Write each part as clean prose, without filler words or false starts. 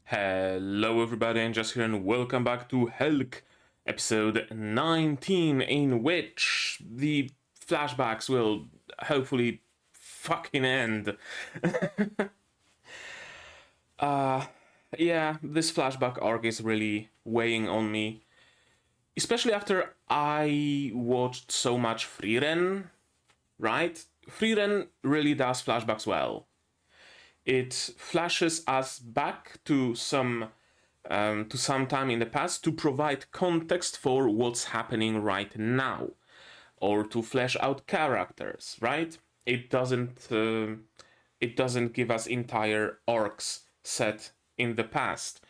Hello everybody, and just here, and welcome back to Helck, episode 19, in which the flashbacks will hopefully fucking end. Yeah, this flashback arc is really weighing on me, especially after I watched so much Frieren, right? Frieren really does flashbacks well. It flashes us back to some time in the past to provide context for what's happening right now, or to flesh out characters. Right? It doesn't give us entire arcs set in the past.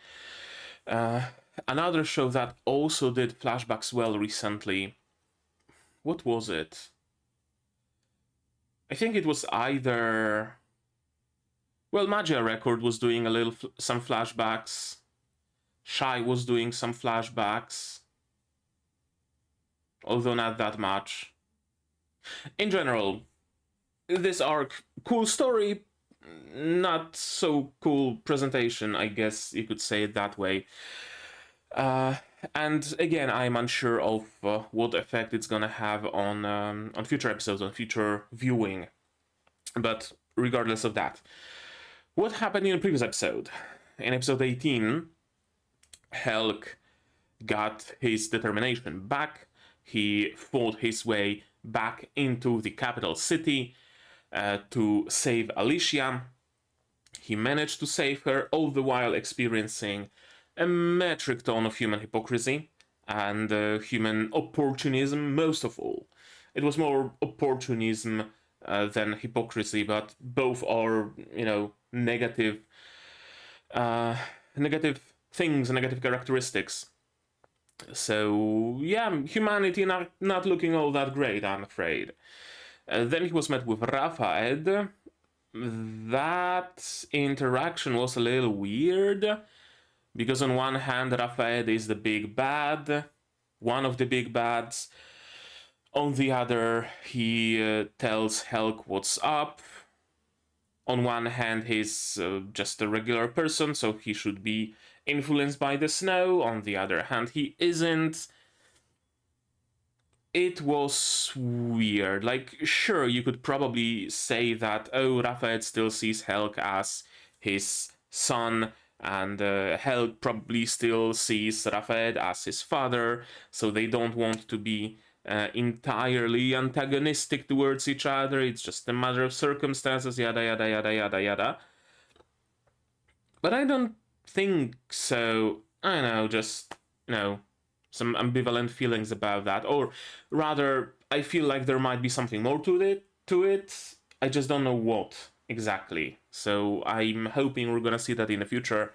Another show that also did flashbacks well recently. What was it? I think it was either. Well, Magia Record was doing some flashbacks. Shy was doing some flashbacks, although not that much. In general, this arc, cool story, not so cool presentation, I guess you could say it that way. And again, I'm unsure of what effect it's gonna have on future episodes, on future viewing. But regardless of that, what happened in the previous episode? In episode 18, Helck got his determination back. He fought his way back into the capital city to save Alicia. He managed to save her, all the while experiencing a metric ton of human hypocrisy and human opportunism, most of all. It was more opportunism than hypocrisy, but both are, negative things, negative characteristics. So yeah, humanity not looking all that great, I'm afraid. Then he was met with Rafaed. That interaction was a little weird, because on one hand, Rafaed is the big bad, one of the big bads. On the other, he tells Helck what's up. On one hand, he's just a regular person, so he should be influenced by the snow. On the other hand, he isn't. It was weird. Like, sure, you could probably say that, oh, Rafael still sees Helck as his son, and Helck probably still sees Rafael as his father, so they don't want to be entirely antagonistic towards each other. It's just a matter of circumstances, yada yada yada yada yada. But I don't think so. I know, just, some ambivalent feelings about that, or rather, I feel like there might be something more to it. I just don't know what exactly. So I'm hoping we're gonna see that in the future.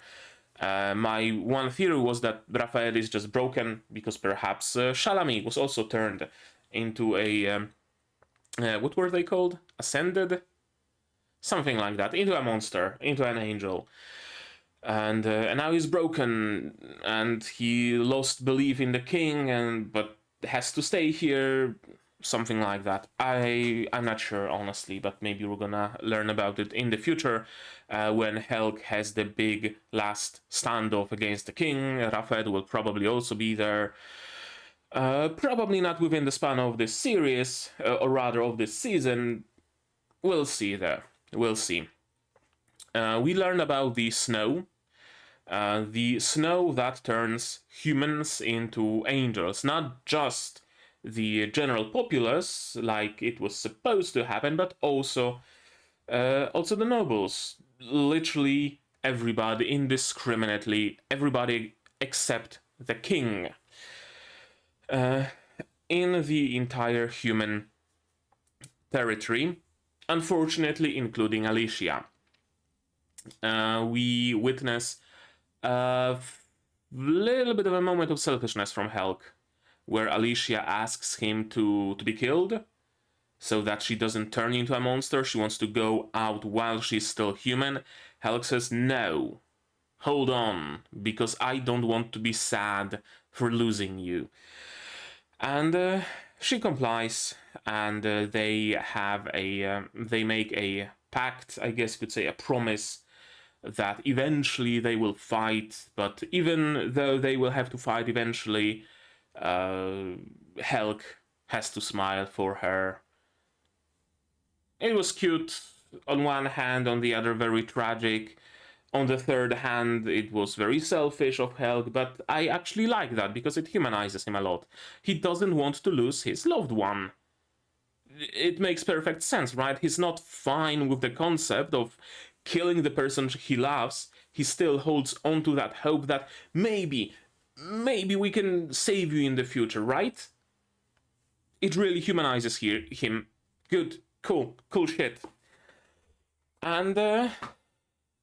My one theory was that Raphael is just broken because perhaps Shalami was also turned into a what were they called? Ascended, something like that, into a monster, into an angel. And now he's broken, and he lost belief in the king, but has to stay here, something like that. I'm not sure, honestly, but maybe we're gonna learn about it in the future when Helck has the big last standoff against the king. Rafael will probably also be there. Probably not within the span of this series, or rather of this season. We'll see there. We'll see. We learn about the snow. The snow that turns humans into angels, not just the general populace like it was supposed to happen, but also the nobles. Literally everybody, indiscriminately, everybody except the king. In the entire human territory, unfortunately, including Alicia. We witness a little bit of a moment of selfishness from Helck, where Alicia asks him to be killed so that she doesn't turn into a monster. She wants to go out while she's still human. Helck says, no, hold on, because I don't want to be sad for losing you. And she complies, and they make a pact, I guess you could say a promise, that eventually they will fight, but even though they will have to fight eventually, Helck has to smile for her. It was cute on one hand, on the other very tragic. On the third hand, it was very selfish of Helck, but I actually like that because it humanizes him a lot. He doesn't want to lose his loved one. It makes perfect sense, right? He's not fine with the concept of killing the person he loves. He still holds on to that hope that maybe we can save you in the future, right? It really humanizes him. Good, cool shit. And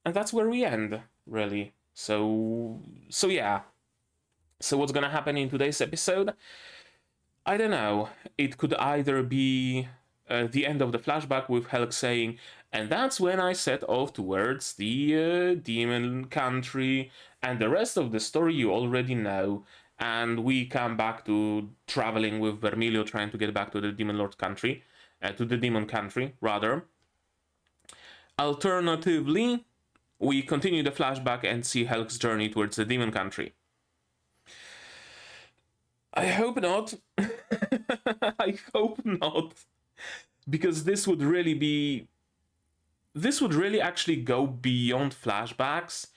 that's where we end, really. So yeah. So what's gonna happen in today's episode? I don't know. It could either be the end of the flashback with Helck saying, and that's when I set off towards the demon country, and the rest of the story you already know, and we come back to traveling with Vermilio trying to get back to the demon lord country, to the demon country, rather. Alternatively, we continue the flashback and see Helck's journey towards the demon country. I hope not. I hope not. Because this would really actually go beyond flashbacks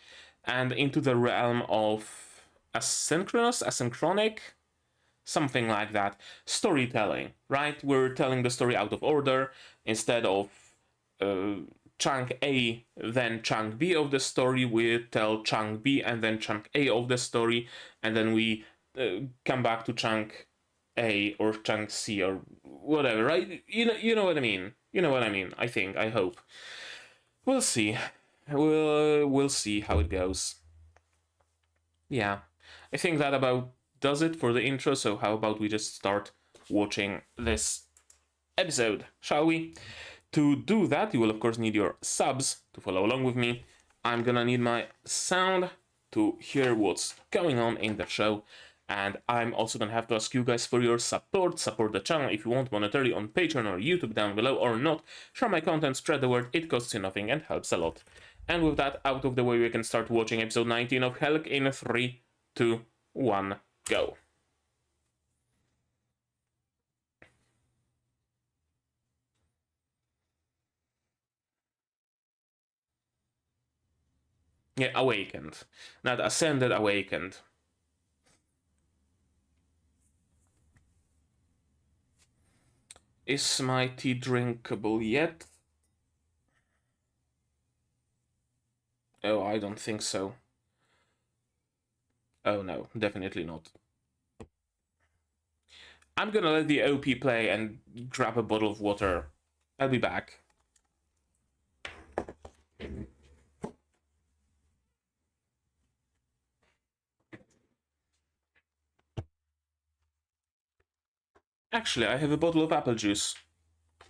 and into the realm of asynchronic, something like that. Storytelling, right? We're telling the story out of order instead of chunk A, then chunk B of the story. We tell chunk B and then chunk A of the story, and then we come back to chunk A or chunk C or whatever, right? You know what I mean. You know what I mean. I hope. We'll see. We'll see how it goes. Yeah, I think that about does it for the intro. So how about we just start watching this episode, shall we? To do that, you will of course need your subs to follow along with me. I'm gonna need my sound to hear what's going on in the show. And I'm also gonna have to ask you guys for your support. Support the channel if you want monetarily on Patreon or YouTube down below, or not. Share my content, spread the word, it costs you nothing and helps a lot. And with that out of the way, we can start watching episode 19 of Helck in 3, 2, 1, go. Yeah, awakened. Not ascended, awakened. Is my tea drinkable yet? Oh, I don't think so. Oh no, definitely not. I'm gonna let the OP play and grab a bottle of water. I'll be back. Actually, I have a bottle of apple juice.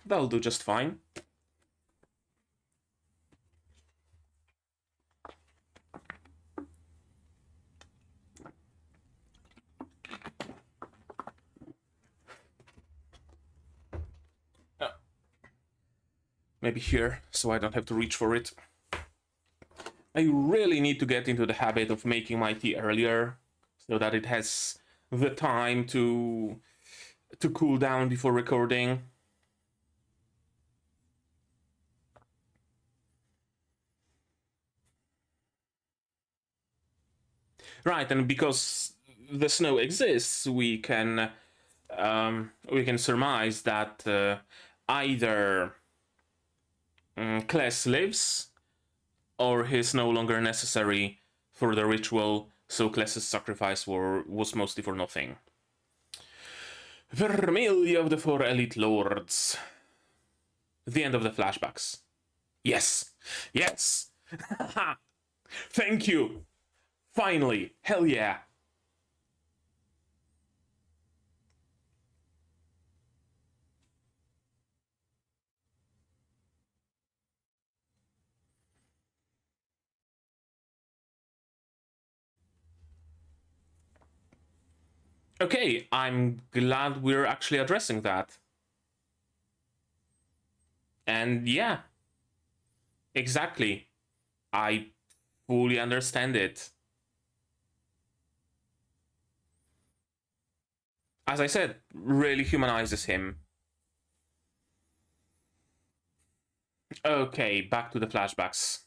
That'll do just fine. Maybe here, so I don't have to reach for it. I really need to get into the habit of making my tea earlier, so that it has the time to cool down before recording. Right, and because the snow exists, we can surmise that either Kles lives, or he's no longer necessary for the ritual, so Kles's sacrifice was mostly for nothing. Vermilio of the Four Elite Lords. The end of the flashbacks. Yes! Yes! Thank you! Finally! Hell yeah! Okay, I'm glad we're actually addressing that. And yeah, exactly. I fully understand it. As I said, really humanizes him. Okay, back to the flashbacks.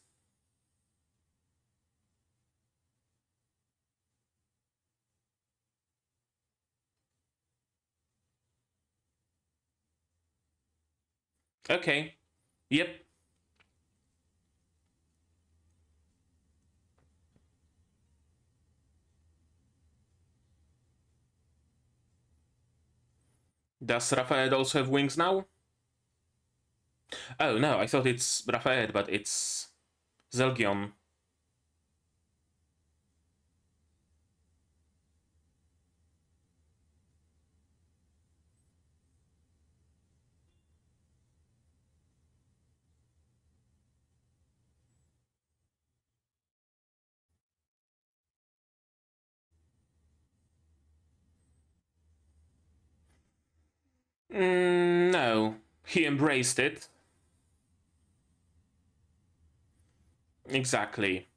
Okay, yep. Does Raphael also have wings now? Oh no, I thought it's Raphael, but it's Zelgion. No, he embraced it. Exactly.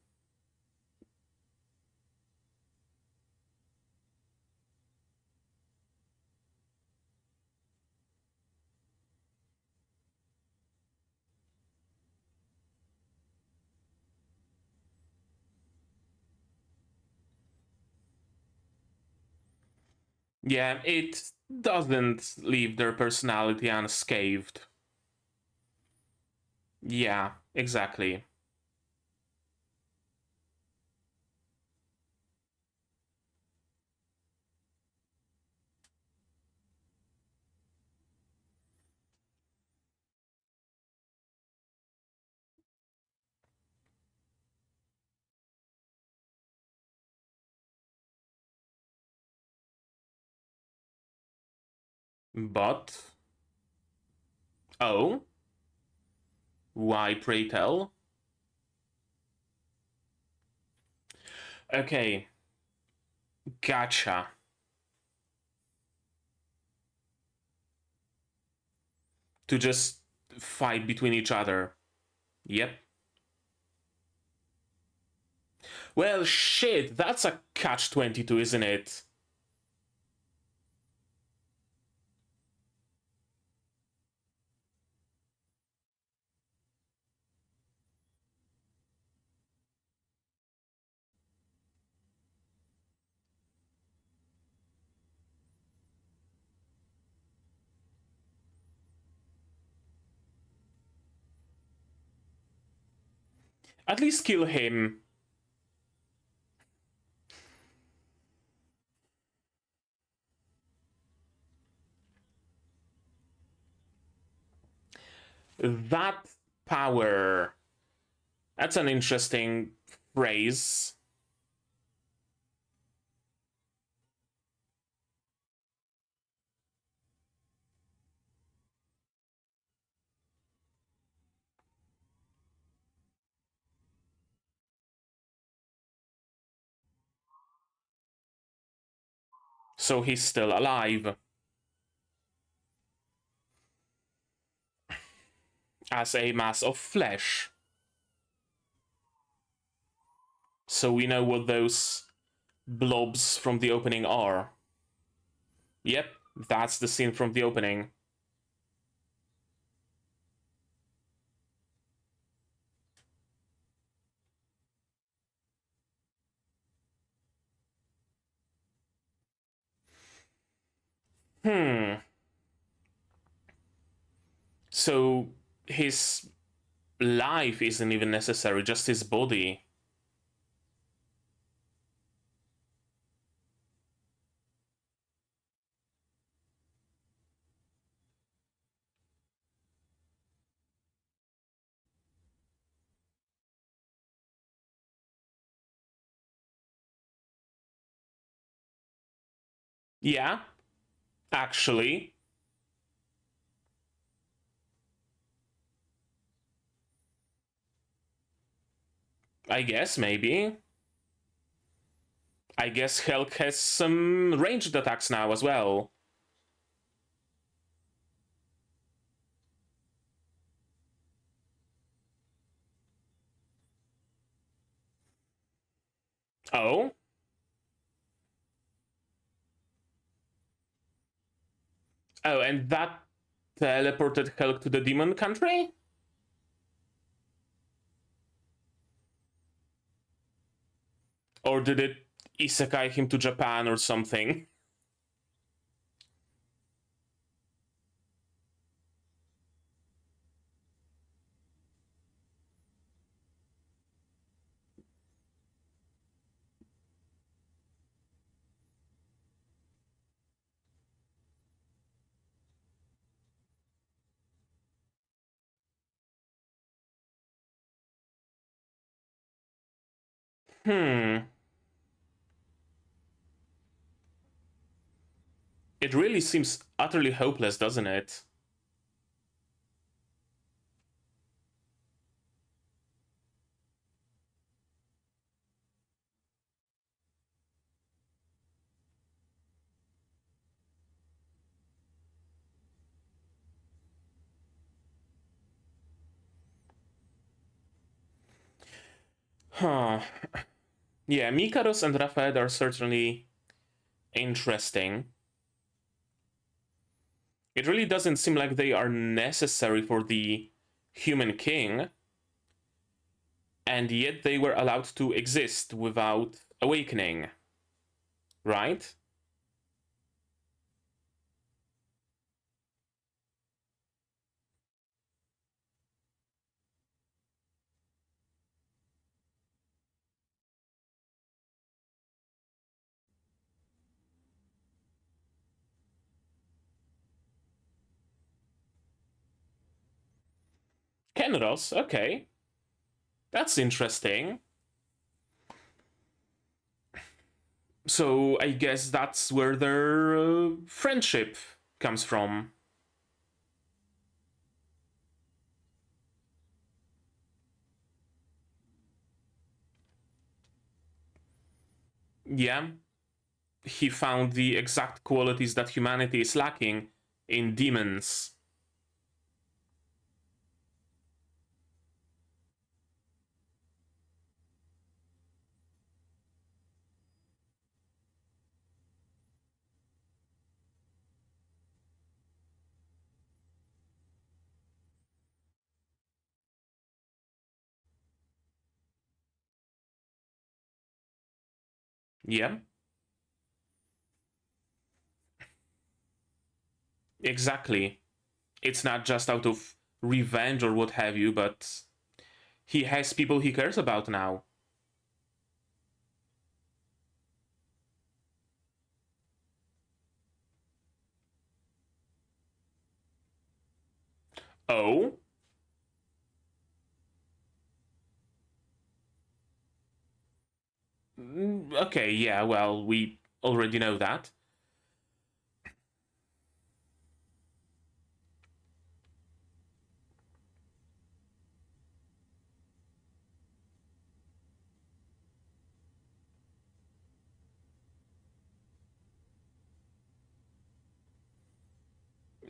Yeah, it doesn't leave their personality unscathed. Yeah, exactly. But. Oh? Why, pray tell? Okay, gotcha. To just fight between each other. Yep. Well, shit, that's a catch-22, isn't it? At least kill him. That power. That's an interesting phrase. So he's still alive. As a mass of flesh. So we know what those blobs from the opening are. Yep, that's the scene from the opening. Hmm. So his life isn't even necessary, just his body. Yeah, actually. I guess, maybe. I guess Helck has some ranged attacks now as well. Oh? Oh, and that teleported Helck to the demon country? Or did it isekai him to Japan or something? Hmm. It really seems utterly hopeless, doesn't it? Huh. Yeah, Mikaros and Raphael are certainly interesting. It really doesn't seem like they are necessary for the human king, and yet they were allowed to exist without awakening, right? Kenros, okay. That's interesting. So I guess that's where their friendship comes from. Yeah, he found the exact qualities that humanity is lacking in demons. Yeah, exactly. It's not just out of revenge or what have you, but he has people he cares about now. Oh? Okay, yeah, well, we already know that.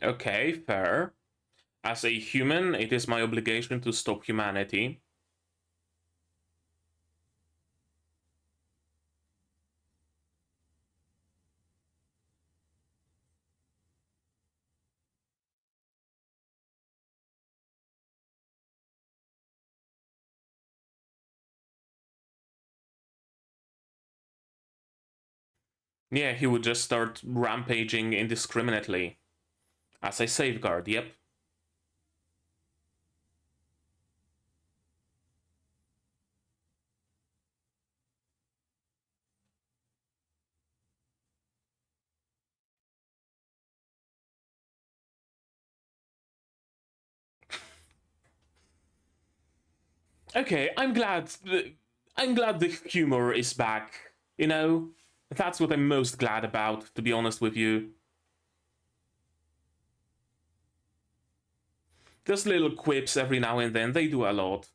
Okay, fair. As a human, it is my obligation to stop humanity. Yeah, he would just start rampaging indiscriminately. As a safeguard, yep. Okay, I'm glad the humor is back. You know, that's what I'm most glad about, to be honest with you. Those little quips every now and then, they do a lot.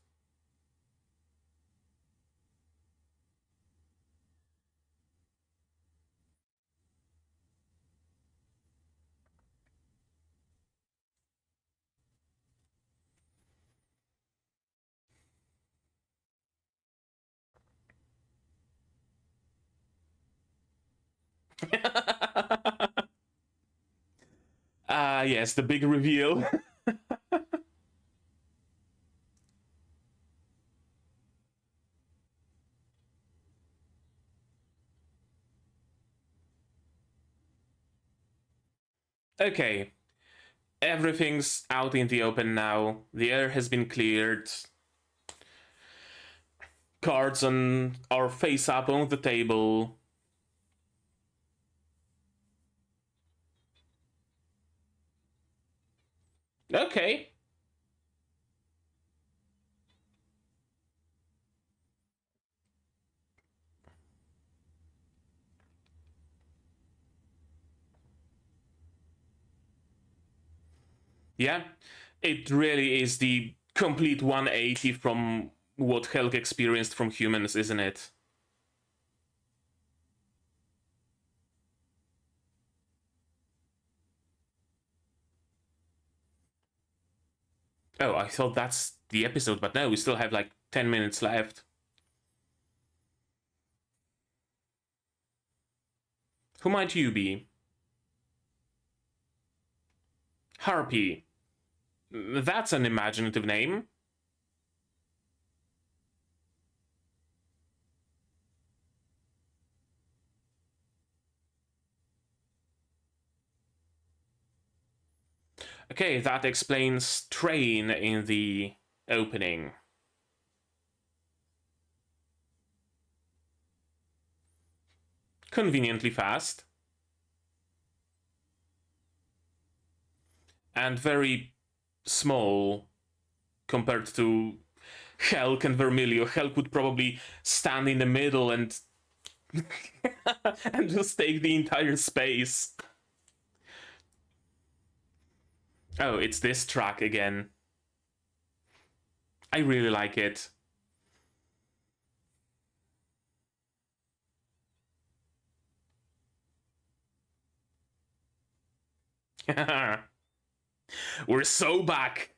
Ah, yes, the big reveal. Okay, everything's out in the open now. The air has been cleared. Cards on are face up on the table. Okay. Yeah, it really is the complete 180 from what Helck experienced from humans, isn't it? Oh, I thought that's the episode, but no, we still have like 10 minutes left. Who might you be? Harpy. That's an imaginative name. Okay, that explains train in the opening. Conveniently fast. And very small compared to Helck and Vermilio. Helck would probably stand in the middle and and just take the entire space. Oh, it's this track again. I really like it. We're so back.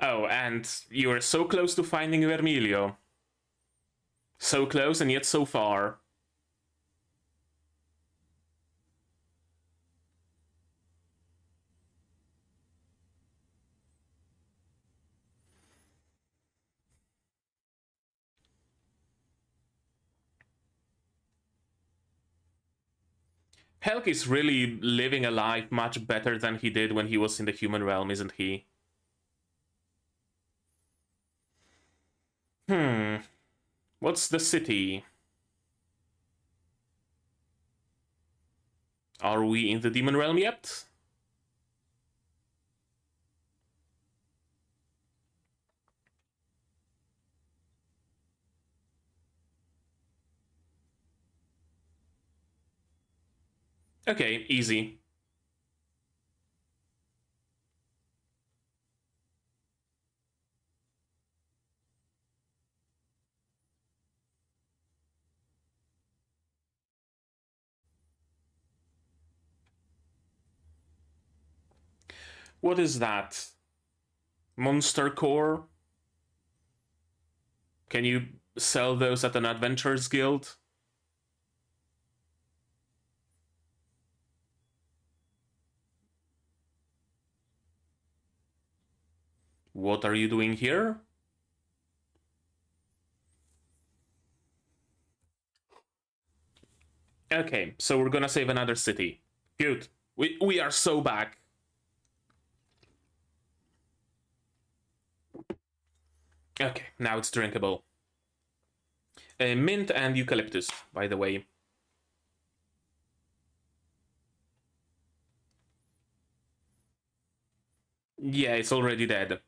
Oh, and you are so close to finding Vermilio. So close and yet so far. Helck is really living a life much better than he did when he was in the human realm, isn't he? Hmm. What's the city? Are we in the demon realm yet? Okay, easy. What is that? Monster core? Can you sell those at an adventurers guild? What are you doing here? Okay, so we're gonna save another city. Good. We are so back. Okay, now it's drinkable. Mint and eucalyptus, by the way. Yeah, it's already dead.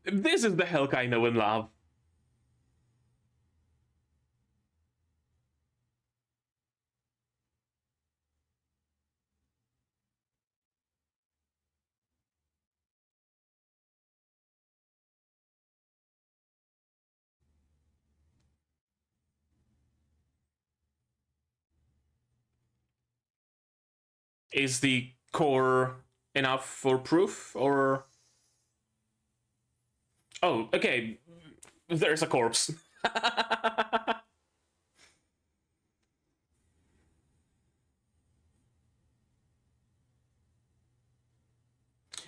This is the Helck I know and love. Is the core enough for proof, or... Oh, okay. There's a corpse.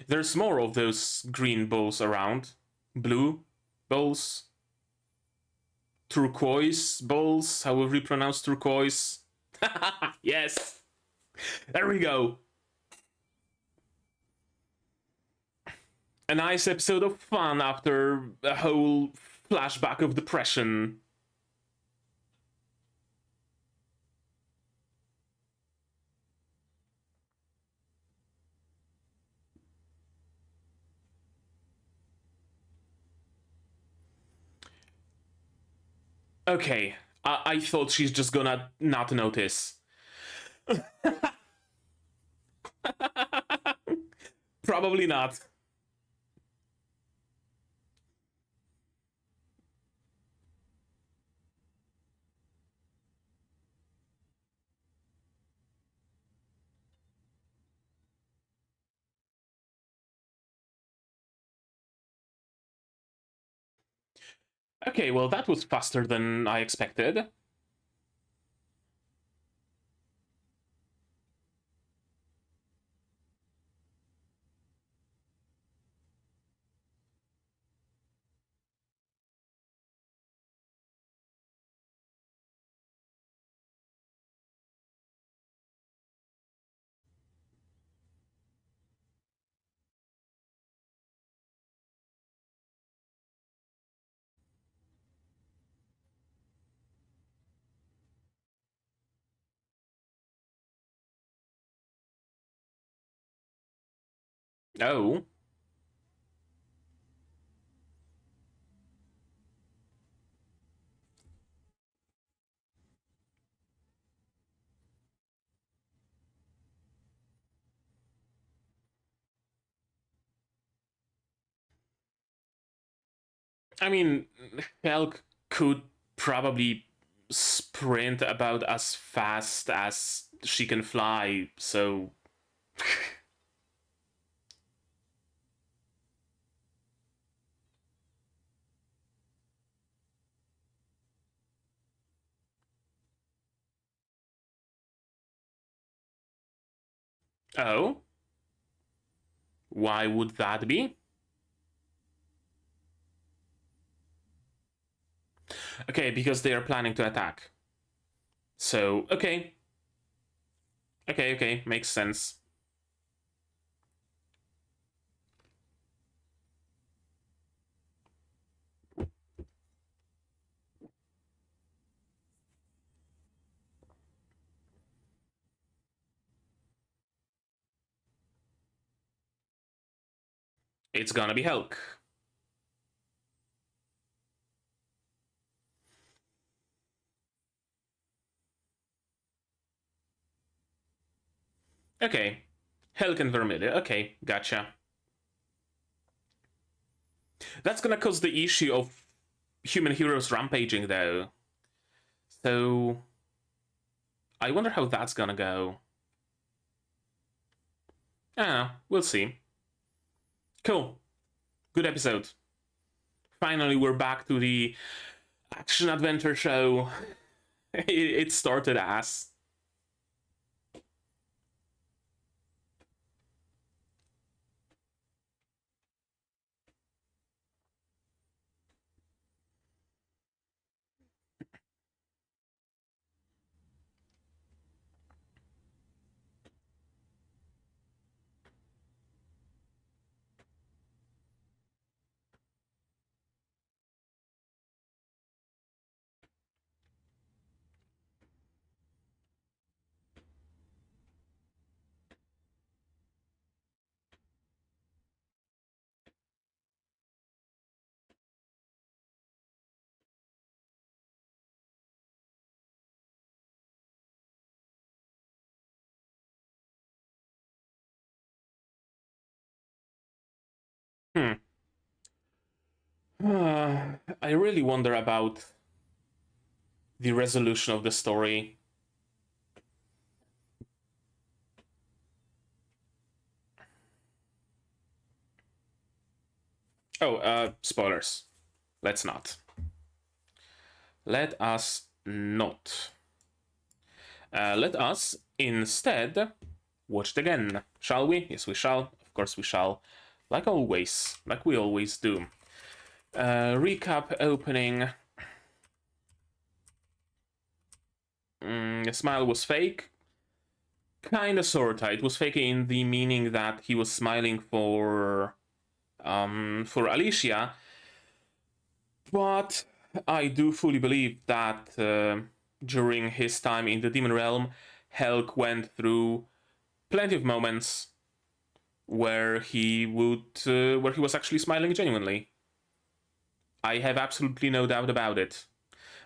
There's more of those green balls around. Blue balls. Turquoise balls, however you pronounce turquoise. Yes! There we go! A nice episode of fun after a whole flashback of depression. Okay, I thought she's just gonna not notice. Probably not. Okay, well, that was faster than I expected. Oh. I mean, Helck could probably sprint about as fast as she can fly, so... Oh? Why would that be? Okay, because they are planning to attack. So, okay. Okay, makes sense. It's gonna be Helck. Okay. Helck and Vermilio. Okay, gotcha. That's gonna cause the issue of human heroes rampaging, though. So... I wonder how that's gonna go. Ah, we'll see. Cool. Good episode. Finally, we're back to the action adventure show it started as. Hmm. I really wonder about the resolution of the story. Oh, spoilers. Let's not. Let us not. Let us instead watch it again. Shall we? Yes, we shall. Of course we shall. Like always. Like we always do. Recap opening. The smile was fake. Kinda sorta. It was fake in the meaning that he was smiling for Alicia. But I do fully believe that during his time in the Demon Realm, Helck went through plenty of moments where he was actually smiling genuinely. I have absolutely no doubt about it.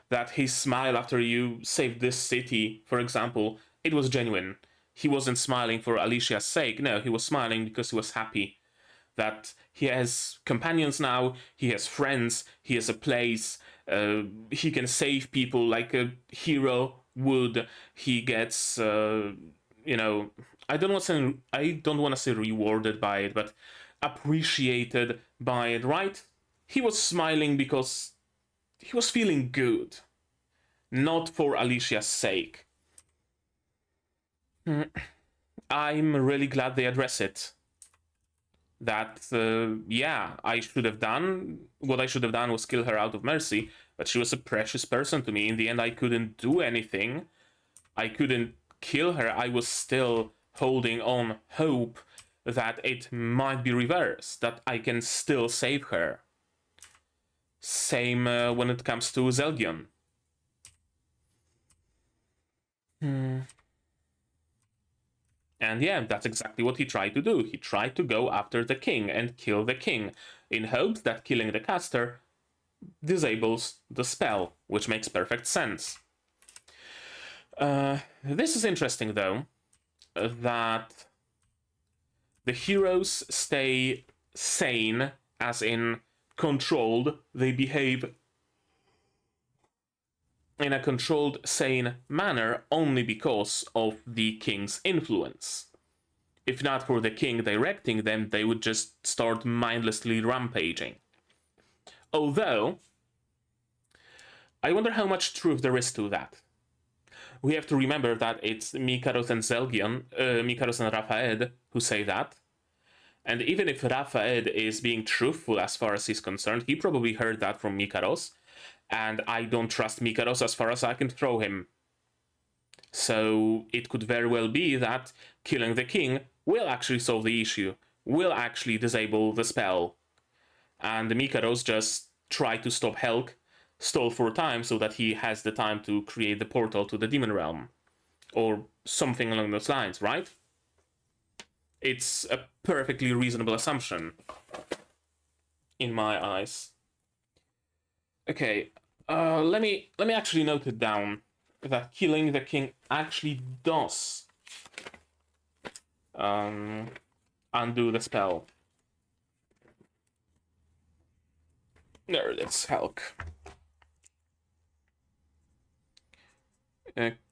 That his smile after you saved this city, for example, it was genuine. He wasn't smiling for Alicia's sake. No, he was smiling because he was happy that he has companions now, he has friends, he has a place, he can save people like a hero would. He gets, I don't want to say rewarded by it, but appreciated by it, right? He was smiling because he was feeling good, not for Alicia's sake. I'm really glad they address it. That, yeah, I should have done. What I should have done was kill her out of mercy, but she was a precious person to me. In the end, I couldn't do anything. I couldn't kill her. I was still holding on hope that it might be reversed, that I can still save her. Same when it comes to Zelgion. And yeah, that's exactly what he tried to do. He tried to go after the king and kill the king, in hopes that killing the caster disables the spell, which makes perfect sense. This is interesting, though, that the heroes stay sane, as in controlled. They behave in a controlled, sane manner only because of the king's influence. If not for the king directing them, they would just start mindlessly rampaging. Although, I wonder how much truth there is to that. We have to remember that it's Mikaros and Zelgion, Mikaros and Rafaed who say that. And even if Rafaed is being truthful as far as he's concerned, he probably heard that from Mikaros. And I don't trust Mikaros as far as I can throw him. So it could very well be that killing the king will actually solve the issue, will actually disable the spell. And the Mikaros just try to stop Helck, stall for time so that he has the time to create the portal to the Demon Realm. Or something along those lines, right? It's a perfectly reasonable assumption, in my eyes. Okay, let me actually note it down that killing the king actually does undo the spell. There, that's Helck.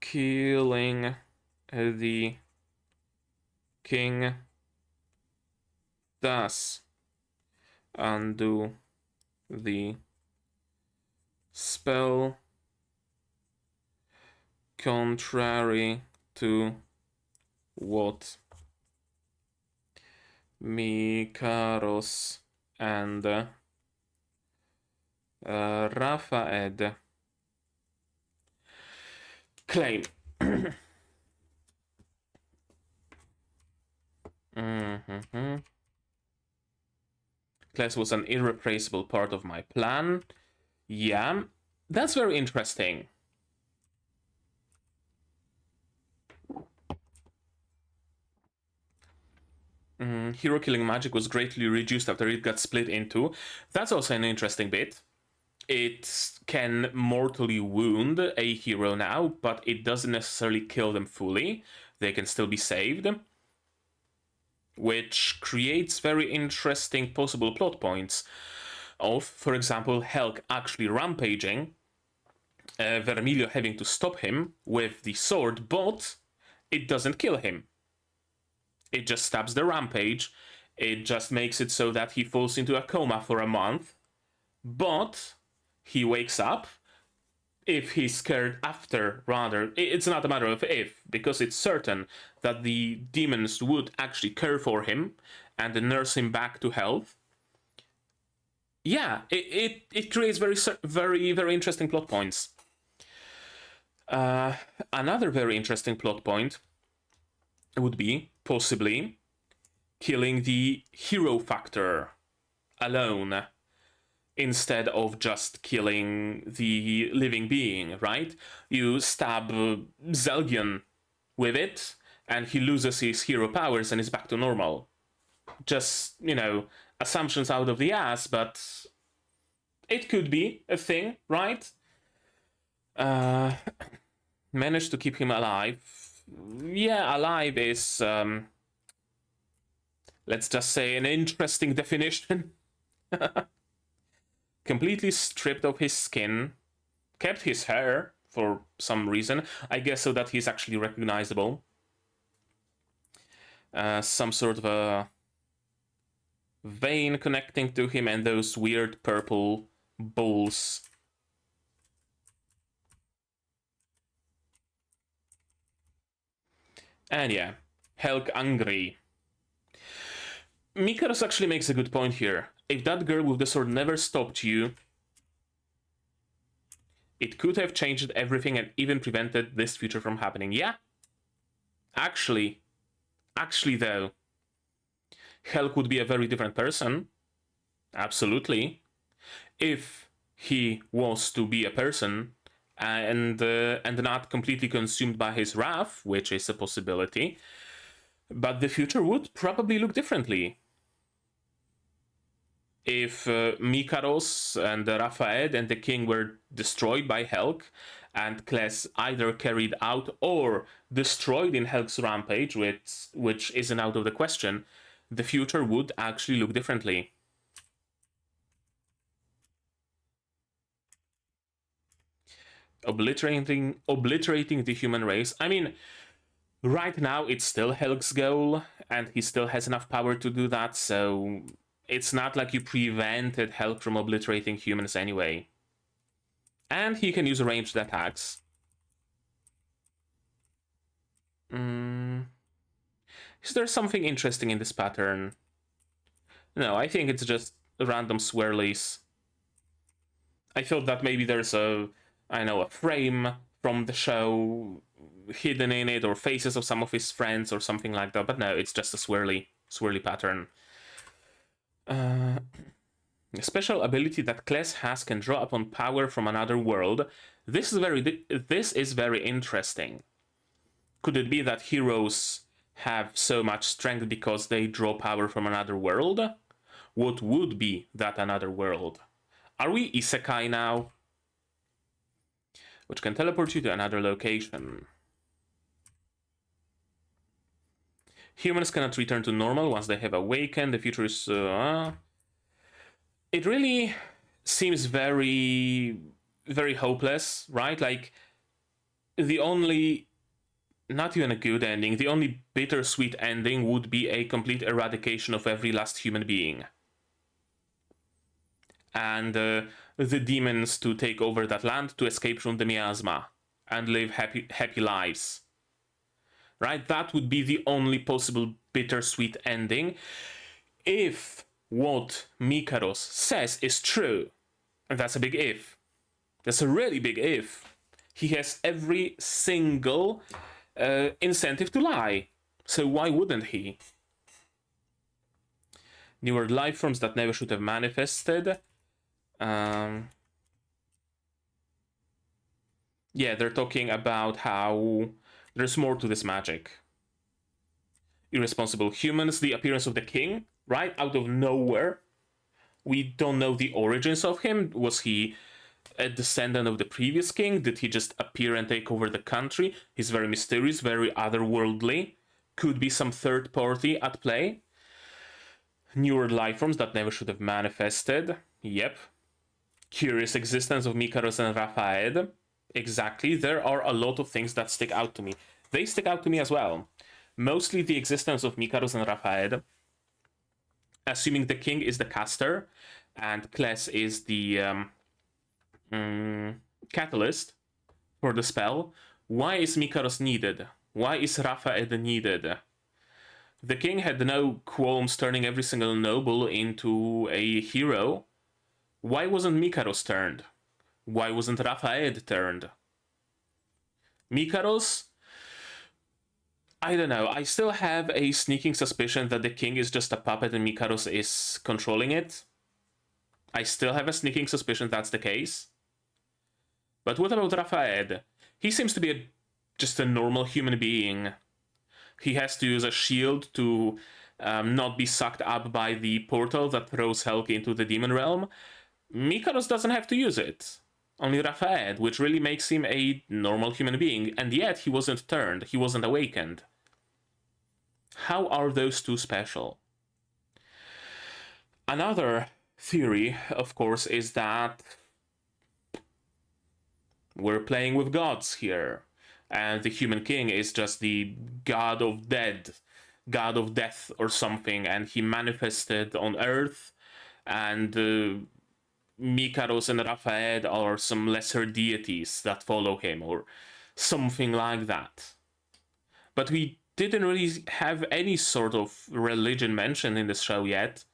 Killing the king does undo the spell, contrary to what Mikaros and Rafaed claim. Class was an irreplaceable part of my plan. Yeah, that's very interesting. Hero killing magic was greatly reduced after it got split into. That's also an interesting bit. It can mortally wound a hero now, but it doesn't necessarily kill them fully. They can still be saved, which creates very interesting possible plot points of, for example, Helck actually rampaging, Vermilio having to stop him with the sword, but it doesn't kill him. It just stops the rampage, It just makes it so that he falls into a coma for a month, but he wakes up if he's scared after, rather. It's not a matter of if, because it's certain that the demons would actually care for him and nurse him back to health. Yeah, it creates very interesting plot points. Another very interesting plot point would be, possibly, killing the hero factor alone instead of just killing the living being, right? You stab Zelgion with it, and he loses his hero powers and is back to normal. Just, assumptions out of the ass, but it could be a thing, right? Managed to keep him alive. Yeah, alive is, let's just say, an interesting definition. Completely stripped of his skin, kept his hair for some reason, I guess so that he's actually recognizable. Some sort of a vein connecting to him and those weird purple balls. And yeah, Helck angry. Mikaros actually makes a good point here. If that girl with the sword never stopped you, it could have changed everything and even prevented this future from happening. Yeah. Actually though, Helck would be a very different person. Absolutely. If he was to be a person and not completely consumed by his wrath, which is a possibility, but the future would probably look differently. If Mikaros and Raphaed and the king were destroyed by Helck, and Kles either carried out or destroyed in Helck's rampage, which isn't out of the question, the future would actually look differently. Obliterating the human race. I mean, right now it's still Helck's goal, and he still has enough power to do that, so it's not like you prevented Helck from obliterating humans anyway. And he can use ranged attacks. Is there something interesting in this pattern? No, I think it's just random swirlies. I thought that maybe there's a frame from the show hidden in it, or faces of some of his friends or something like that, but no, it's just a swirly pattern. A special ability that Kles has can draw upon power from another world. This is very interesting. Could it be that heroes have so much strength because they draw power from another world? What would be that another world? Are we isekai now? Which can teleport you to another location. Humans cannot return to normal once they have awakened. The future is... It really seems very, very hopeless, right? Like, the only... Not even a good ending. The only bittersweet ending would be a complete eradication of every last human being. And the demons to take over that land to escape from the miasma and live happy lives. Right? That would be the only possible bittersweet ending. If what Mikaros says is true, and that's a big if. That's a really big if. He has every single incentive to lie. So why wouldn't he? Newer life forms that never should have manifested. Yeah, they're talking about how there's more to this magic. Irresponsible humans, the appearance of the king, right? Out of nowhere. We don't know the origins of him. Was he a descendant of the previous king? Did he just appear and take over the country? He's very mysterious, very otherworldly. Could be some third party at play. Newer life forms that never should have manifested. Yep. Curious existence of Mikaros and Raphaed. Exactly. There are a lot of things that stick out to me. They stick out to me as well. Mostly the existence of Mikaros and Raphaed. assuming the king is the caster and Kles is the catalyst for the spell, why is Mikaros needed? Why is Rafaed needed? The king had no qualms turning every single noble into a hero. Why wasn't Mikaros turned? Why wasn't Rafaed turned? Mikaros, I don't know. I still have a sneaking suspicion that the king is just a puppet and Mikaros is controlling it. I still have a sneaking suspicion that's the case. But what about Rafaed? He seems to be just a normal human being. He has to use a shield to not be sucked up by the portal that throws Helck into the demon realm. Mikaros doesn't have to use it. Only Rafaed, which really makes him a normal human being, and yet he wasn't turned, he wasn't awakened. How are those two special? Another theory, of course, is that we're playing with gods here, and the human king is just the god of death or something, and he manifested on Earth, and Mikaros and Rafaed are some lesser deities that follow him, or something like that. But we didn't really have any sort of religion mentioned in this show yet,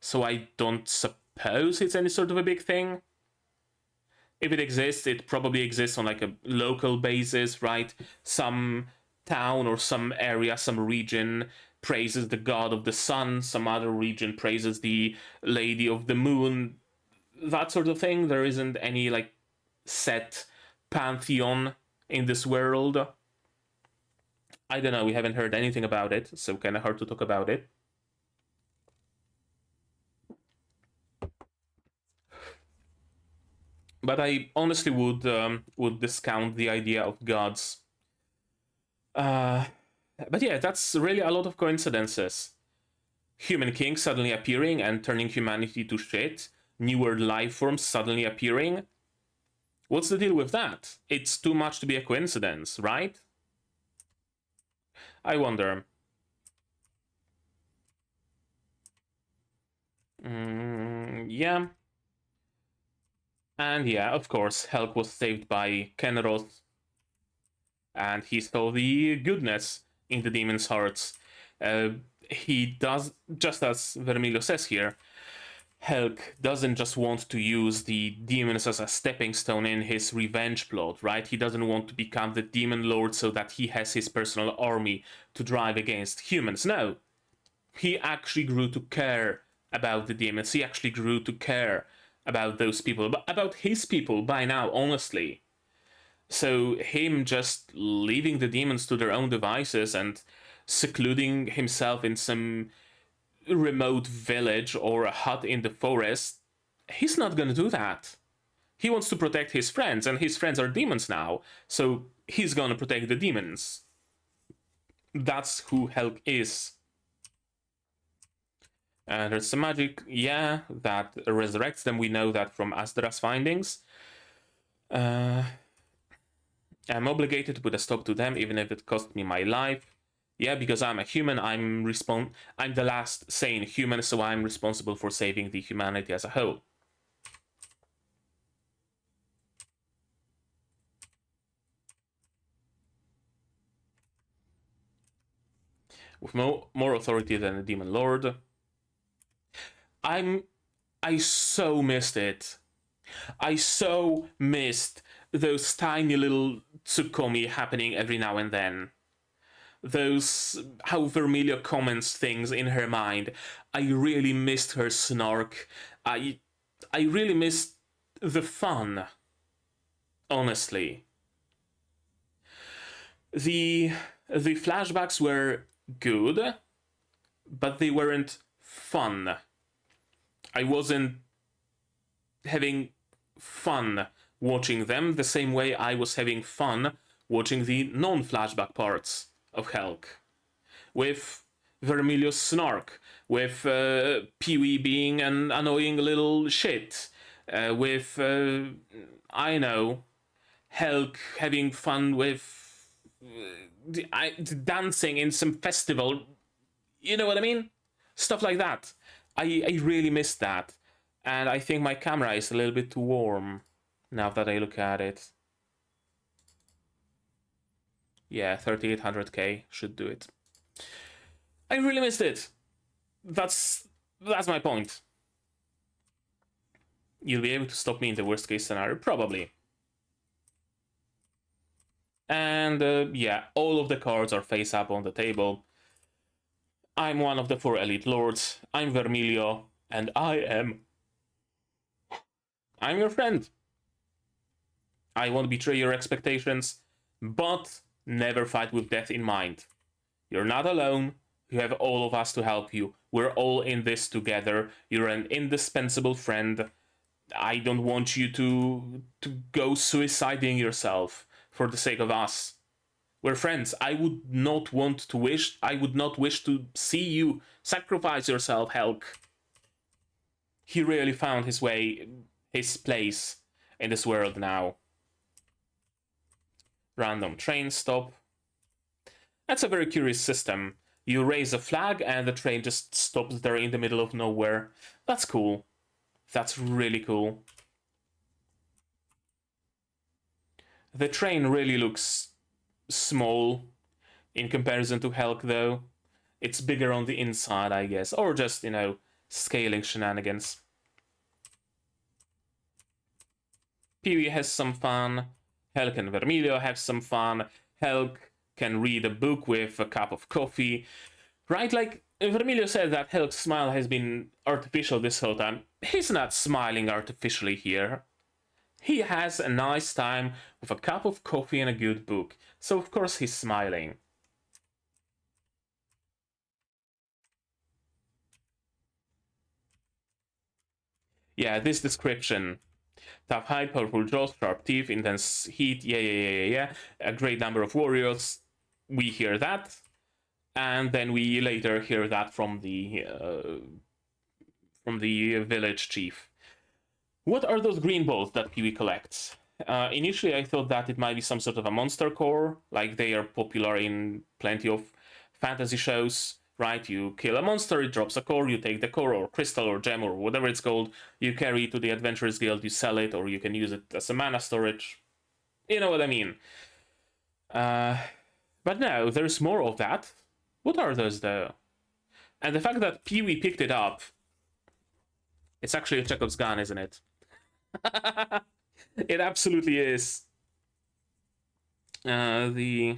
so I don't suppose it's any sort of a big thing. If it exists, it probably exists on like a local basis, right? Some town or some area, some region praises the god of the sun, some other region praises the lady of the moon, that sort of thing. There isn't any like set pantheon in this world. I don't know, we haven't heard anything about it, so kind of hard to talk about it. But I honestly would discount the idea of gods. But yeah, that's really a lot of coincidences. Human king suddenly appearing and turning humanity to shit. Newer life forms suddenly appearing. What's the deal with that? It's too much to be a coincidence, right? I wonder. Yeah. And yeah, of course, Helck was saved by Kenroth, and he saw the goodness in the demon's hearts. He does, just as Vermilio says here, Helck doesn't just want to use the demons as a stepping stone in his revenge plot, right? He doesn't want to become the demon lord so that he has his personal army to drive against humans. No. He actually grew to care about the demons. He actually grew to care about those people, about his people by now, honestly. So him just leaving the demons to their own devices and secluding himself in some remote village or a hut in the forest, he's not gonna do that. He wants to protect his friends, and his friends are demons now, so he's gonna protect the demons. That's who Helck is. And there's some magic, yeah, that resurrects them. We know that from Asdra's findings. I'm obligated to put a stop to them, even if it cost me my life. Yeah, because I'm a human, I'm the last sane human, so I'm responsible for saving the humanity as a whole. With more authority than the Demon Lord. I so missed it. I so missed those tiny little tsukomi happening every now and then. Those, how Vermilio comments things in her mind. I really missed her snark. I really missed the fun. Honestly. The flashbacks were good, but they weren't fun. I wasn't having fun watching them the same way I was having fun watching the non-flashback parts of Helck. With Vermilio's snark, with Pee-wee being an annoying little shit, with, I know, Helck having fun with dancing in some festival, you know what I mean? Stuff like that. I really missed that. And I think my camera is a little bit too warm now that I look at it. Yeah, 3800K should do it. I really missed it. That's my point. You'll be able to stop me in the worst case scenario, probably. And yeah, all of the cards are face up on the table. I'm one of the 4 elite lords. I'm Vermilio, and I'm your friend. I won't betray your expectations, but never fight with death in mind. You're not alone. You have all of us to help you. We're all in this together. You're an indispensable friend. I don't want you to go suiciding yourself for the sake of us. We're friends. I would not wish to see you sacrifice yourself, Helck. He really found his place in this world now. Random train stop. That's a very curious system. You raise a flag and the train just stops there in the middle of nowhere. That's cool. That's really cool. The train really looks small in comparison to Helck, though. It's bigger on the inside, I guess. Or just, you know, scaling shenanigans. Peewee has some fun. Helck and Vermilio have some fun. Helck can read a book with a cup of coffee. Right? Like, Vermilio said that Helck's smile has been artificial this whole time. He's not smiling artificially here. He has a nice time with a cup of coffee and a good book. So of course he's smiling. Yeah, this description. Tough hide, powerful jaws, sharp teeth, intense heat, yeah. A great number of warriors. We hear that. And then we later hear that from the village chief. What are those green balls that Peewee collects? Initially, I thought that it might be some sort of a monster core, like they are popular in plenty of fantasy shows, right? You kill a monster, it drops a core, you take the core or crystal or gem or whatever it's called, you carry it to the Adventurers Guild, you sell it, or you can use it as a mana storage. You know what I mean. But no, there's more of that. What are those, though? And the fact that Peewee picked it up, it's actually a Chekhov's gun, isn't it? It absolutely is. The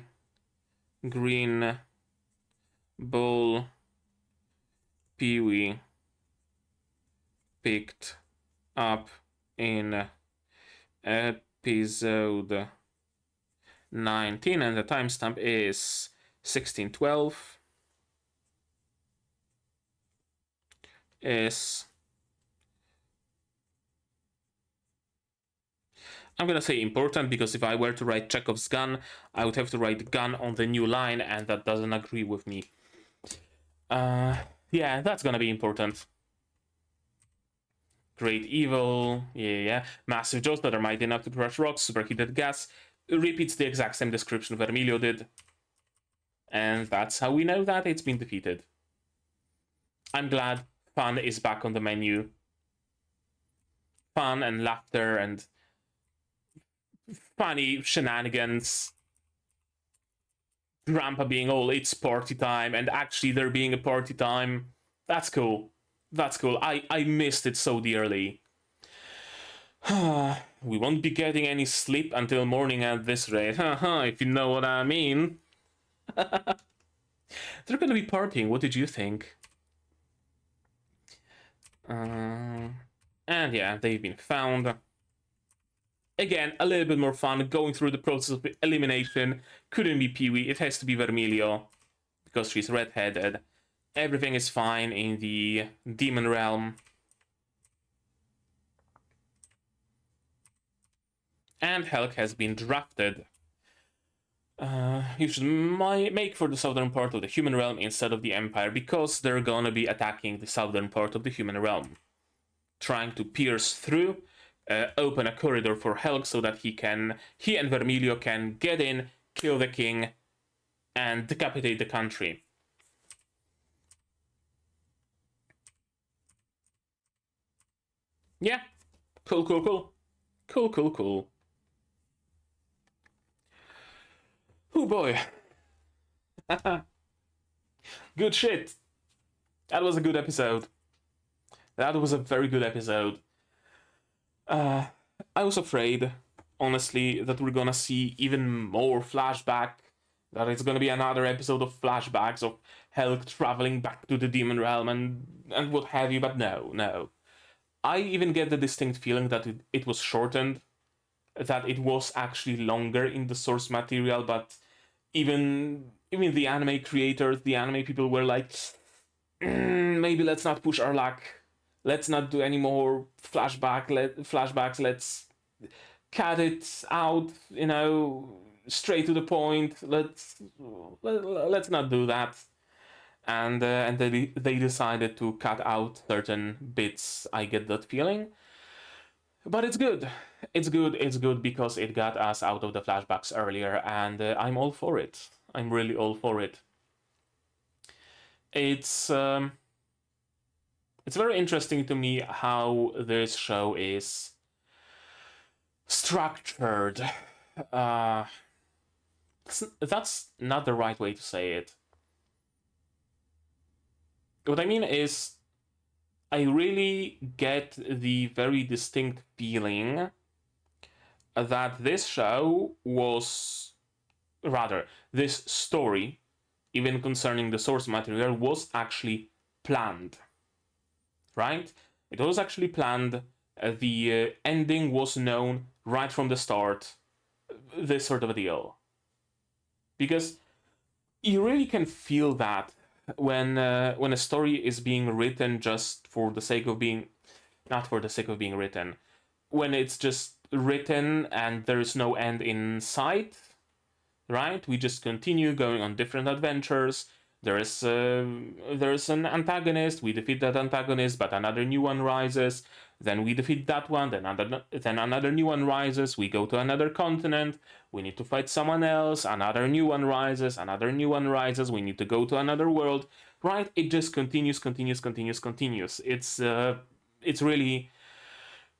green bull Peewee picked up in episode 19, and the timestamp is 1612. Is, I'm gonna say important, because if I were to write Chekhov's gun, I would have to write gun on the new line, and that doesn't agree with me. Yeah, that's gonna be important. Great evil, yeah. Massive jaws that are mighty enough to crush rocks, superheated gas. Repeats the exact same description Vermilio did. And that's how we know that it's been defeated. I'm glad fun is back on the menu. Fun and laughter and funny shenanigans. Grandpa being all, it's party time, and actually there being a party time. That's cool. That's cool. I missed it so dearly. We won't be getting any sleep until morning at this rate. If you know what I mean. They're gonna be partying. What did you think? And yeah, they've been found. Again, a little bit more fun going through the process of elimination. Couldn't be Peewee, it has to be Vermilio, because she's red-headed. Everything is fine in the demon realm. And Helck has been drafted. You should make for the southern part of the human realm instead of the Empire, because they're gonna be attacking the southern part of the human realm. Trying to pierce through, open a corridor for Helck so that he and Vermilio can get in, kill the king, and decapitate the country. Yeah, cool, cool, cool. Cool, cool, cool. Oh boy. Good shit. That was a good episode. That was a very good episode. Uh, I was afraid, honestly, that we're gonna see even more flashback. That it's gonna be another episode of flashbacks of Helck traveling back to the demon realm and what have you. But no, no. I even get the distinct feeling that it was shortened, that it was actually longer in the source material. But even the anime creators, the anime people were like, maybe let's not push our luck. Let's not do any more flashbacks. Let's cut it out, straight to the point. Let's not do that. And they decided to cut out certain bits. I get that feeling, but it's good. It's good. It's good because it got us out of the flashbacks earlier, and I'm all for it. I'm really all for it. It's um, it's very interesting to me how this show is structured. Uh, that's not the right way to say it. What I mean is, I really get the very distinct feeling that this show was, rather, this story, even concerning the source material, was actually planned. Right? It was actually planned. The ending was known right from the start. This sort of a deal. Because you really can feel that when a story is being written just for the sake of being, not for the sake of being written, when it's just written and there is no end in sight, right? We just continue going on different adventures. There is an antagonist. We defeat that antagonist, but another new one rises. Then we defeat that one. Then another new one rises. We go to another continent. We need to fight someone else. Another new one rises. Another new one rises. We need to go to another world. Right? It just continues, continues, continues, continues. It's really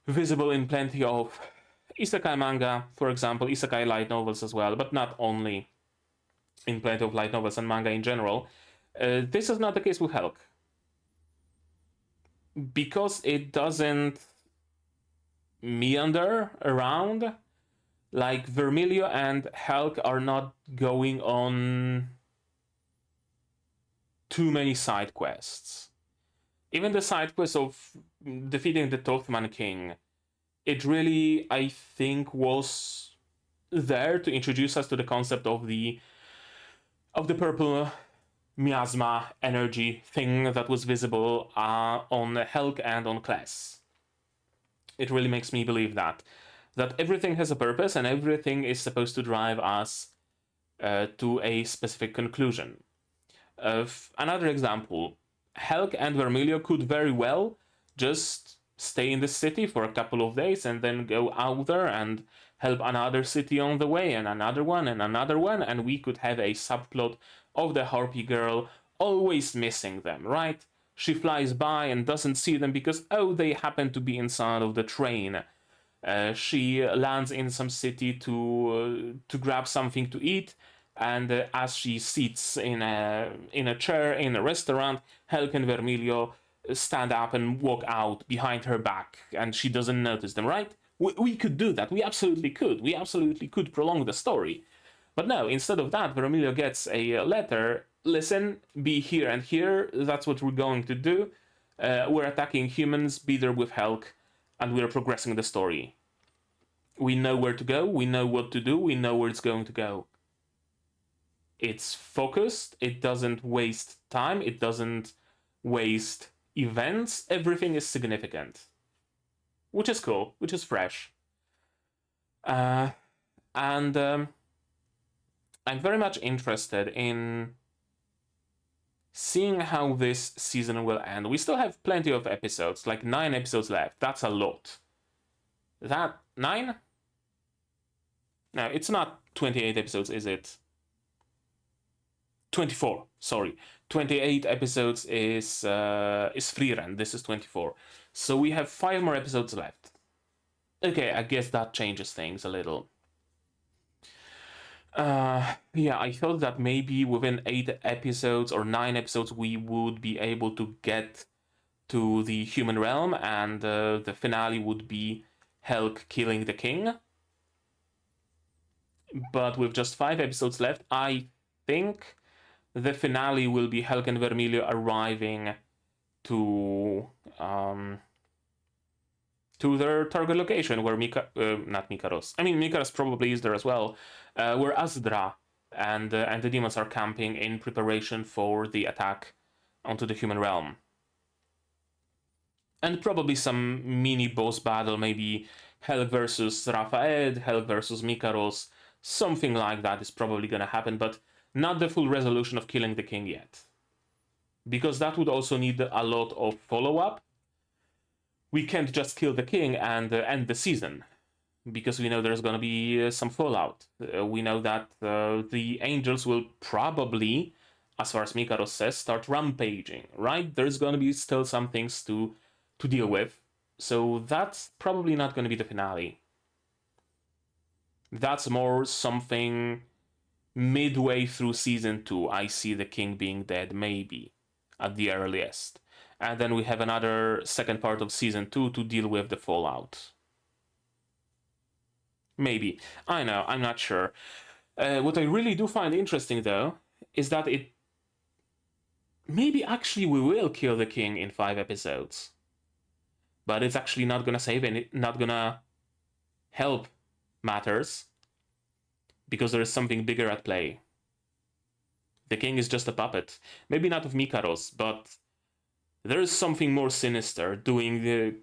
visible in plenty of isekai manga, for example, isekai light novels as well, but not only, in plenty of light novels and manga in general. This is not the case with Helck. Because it doesn't meander around, like Vermilio and Helck are not going on too many side quests. Even the side quest of defeating the Tothman King, it really, I think, was there to introduce us to the concept of the purple miasma energy thing that was visible on Helck and on Kless. It really makes me believe that everything has a purpose and everything is supposed to drive us to a specific conclusion. Another example, Helck and Vermilio could very well just stay in the city for a couple of days and then go out there and help another city on the way, and another one, and another one, and we could have a subplot of the Harpy girl always missing them, right? She flies by and doesn't see them because, oh, they happen to be inside of the train. She lands in some city to grab something to eat, and as she sits in a chair in a restaurant, Helck and Vermilio stand up and walk out behind her back, and she doesn't notice them. Right? We could do that. We absolutely could. We absolutely could prolong the story. But no, instead of that, Vermilio gets a letter. Listen, be here and here. That's what we're going to do. We're attacking humans. Be there with Helck, and we're progressing the story. We know where to go. We know what to do. We know where it's going to go. It's focused. It doesn't waste time. It doesn't waste events. Everything is significant, which is cool, which is fresh. And I'm very much interested in seeing how this season will end. We still have plenty of episodes, like 9 episodes left. That's a lot. That 9? No, it's not 28 episodes, is it? 24, sorry. 28 episodes is Frieren. This is 24. So we have 5 more episodes left. Okay, I guess that changes things a little. Yeah, I thought that maybe within 8 episodes or 9 episodes we would be able to get to the human realm, and the finale would be Helck killing the king. But with just 5 episodes left, I think the finale will be Helck and Vermilio arriving to their target location, where not Mikaros. I mean, Mikaros probably is there as well, where Azdra and the demons are camping in preparation for the attack onto the human realm. And probably some mini boss battle, maybe Helck versus Rafaed, Helck versus Mikaros, something like that is probably gonna happen, but not the full resolution of killing the king yet. Because that would also need a lot of follow-up. We can't just kill the king and end the season, because we know there's gonna be some fallout. We know that the angels will probably, as far as Mikaros says, start rampaging, right? There's gonna be still some things to deal with, so that's probably not gonna be the finale. That's more something midway through season 2. I see the king being dead, maybe, at the earliest. And then we have another second part of season 2 to deal with the fallout. Maybe. I know, I'm not sure. What I really do find interesting, though, is that maybe actually we will kill the king in 5 episodes. But it's actually not gonna save any, not gonna help matters, because there is something bigger at play. The king is just a puppet. Maybe not of Mikaros, but there is something more sinister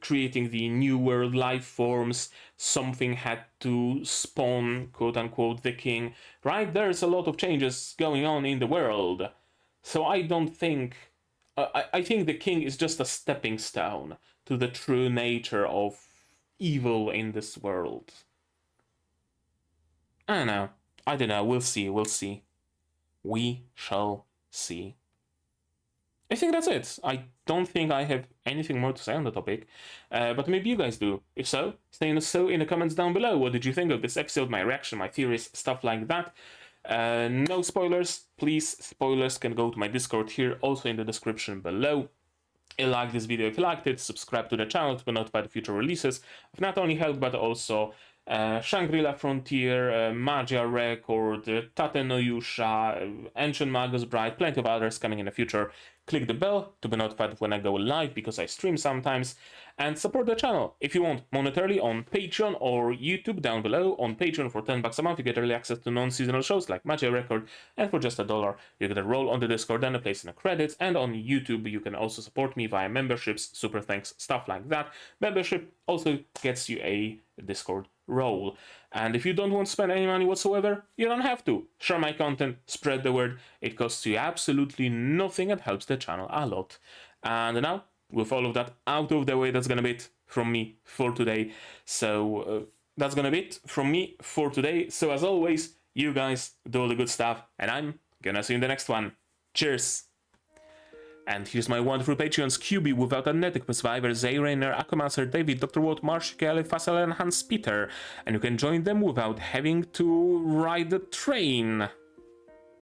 creating the new world life forms. Something had to spawn, quote unquote, the king, right? There's a lot of changes going on in the world. So I don't think... I think the king is just a stepping stone to the true nature of evil in this world. I don't know. I don't know. We'll see. We'll see. We shall see. I think that's it. I don't think I have anything more to say on the topic, but maybe you guys do. If so, say so in the comments down below. What did you think of this episode, my reaction, my theories, stuff like that? No spoilers, please. Spoilers can go to my Discord here, also in the description below. Like this video if you liked it, subscribe to the channel to be notified of future releases of not only Helck but also Shangri-La Frontier, Magia Record, Tate no Yusha, Ancient Magus Bride, plenty of others coming in the future. Click the bell to be notified when I go live, because I stream sometimes, and support the channel if you want monetarily on Patreon or YouTube down below. On Patreon for $10 a month you get early access to non-seasonal shows like Magia Record, and for just $1 you get a role on the Discord and a place in the credits. And on YouTube you can also support me via memberships, super thanks, stuff like that. Membership also gets you a Discord role. And if you don't want to spend any money whatsoever, you don't have to. Share my content, spread the word. It costs you absolutely nothing and helps the channel a lot. And now, with all of that out of the way, that's gonna be it from me for today. So that's gonna be it from me for today. So as always, you guys do all the good stuff, and I'm gonna see you in the next one. Cheers! And here's my wonderful Patreons: QB, Without Anetic, Survivor, Zay Rainer, Aquamancer, David, Dr. Watt, Marsh, Kelly, Fassel, and Hans Peter. And you can join them without having to ride the train.